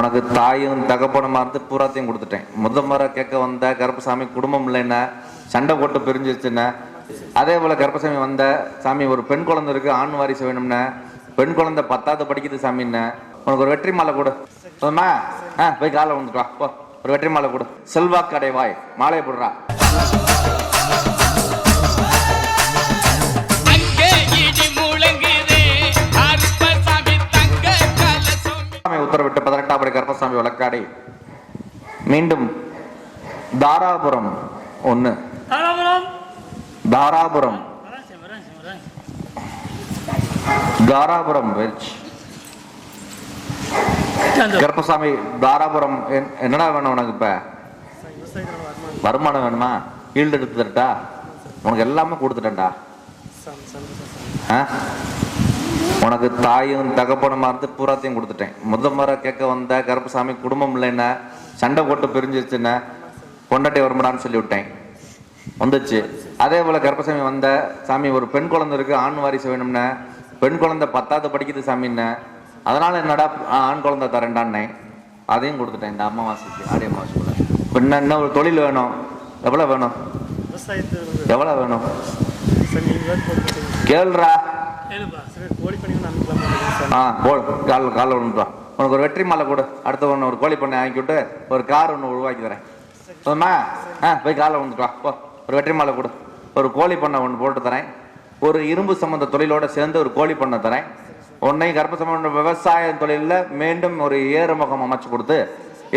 உனக்கு தாயும் தகப்பனுமா இருந்து பூராத்தையும் கொடுத்துட்டேன். முறை கேட்க வந்த கருப்பசாமி குடும்பம் இல்லைன்னா சண்டை போட்டு பிரிஞ்சிருச்சுன்னா, அதே போல கருப்பசாமி வந்த சாமி ஒரு பெண் குழந்தை இருக்கு, ஆண் வாரிசு வேணும்னா, பெண் குழந்தை 10வது படிக்குது சாமின்னு, உனக்கு ஒரு வெற்றி மாலை கொடு. போய் காலை வந்துட்டு வா, ஒரு வெற்றி மாலை கொடு. செல்வாக்கு அடைவாய், மாலையை போடுறா. உத்தரவிட்டு 18ஆம் படி கருப்பசாமி வழக்காடி மீண்டும் தாராபுரம் 1 தாராபுரம் கருப்பசாமி தாராபுரம். என்னடா வேணும் உனக்கு? இப்ப வருமானம் வேணுமா? ஈல்டு எடுத்து தரட்டா? உனக்கு எல்லாமே கொடுத்துட்டேன்டா. உனக்கு தாயும் தகப்பனுமா இருந்து பூராத்தையும் கொடுத்துட்டேன். முறை கேட்க வந்த கருப்பசாமி குடும்பம் இல்லைன்னா சண்டை போட்டு பிரிஞ்சிருச்சுன்னா, பொண்டாட்டி வருமானு சொல்லி விட்டேன், வந்துச்சு. அதே போல கருப்பசாமி வந்த சாமி ஒரு பெண் குழந்தை இருக்கு, ஆண் வாரிசு வேணும்னா, பெண் குழந்தை 10வது படிக்குது சாமின்னு, அதனால என்னடா ஆண் குழந்தை தரேன்டான்னே, அதையும் கொடுத்துட்டேன். இந்த அமாவாசைக்கு, ஆடி அமாவாசைக்குள்ள. பின்ன என்ன ஒரு தொழில் வேணும்? எவ்வளவு வேணும்? எவ்வளவு வேணும் கேள்றா. கால ஒன்று உனக்கு ஒரு வெற்றி மாலை கொடு. அடுத்த ஒன்று ஒரு கோழி பண்ணை வாங்கிவிட்டு ஒரு கார் ஒன்று உருவாக்கி தரேன். சொன்னா போய் காலை வந்துட்டு வா, ஒரு வெற்றி மாலை கொடு. ஒரு கோழி பண்ணை ஒன்று போட்டு தரேன். ஒரு இரும்பு சம்பந்த தொழிலோட சேர்ந்து ஒரு கோழி பண்ணை தரேன். உன்னையும் கருப்பசாமி விவசாய தொழிலில் மீண்டும் ஒரு ஏறுமுகம் அமைச்சு கொடுத்து,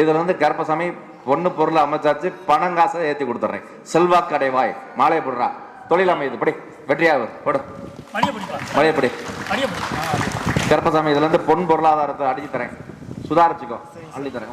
இதுல வந்து கருப்பசாமி பொண்ணு பொருளை அமைச்சாச்சு, பணங்காசை ஏற்றி கொடுத்துட்றேன். செல்வாக்கு அடைவாய், மாலையை போடுறா. தொழில் அமையுது, படி வெற்றியாகு, போடு மழையப்படி. கருப்பசாமி இதுல இருந்து பொன் பொருளாதாரத்தை அடிச்சு தரேன், சுதாரிச்சுக்கோ, அள்ளி தரேன்.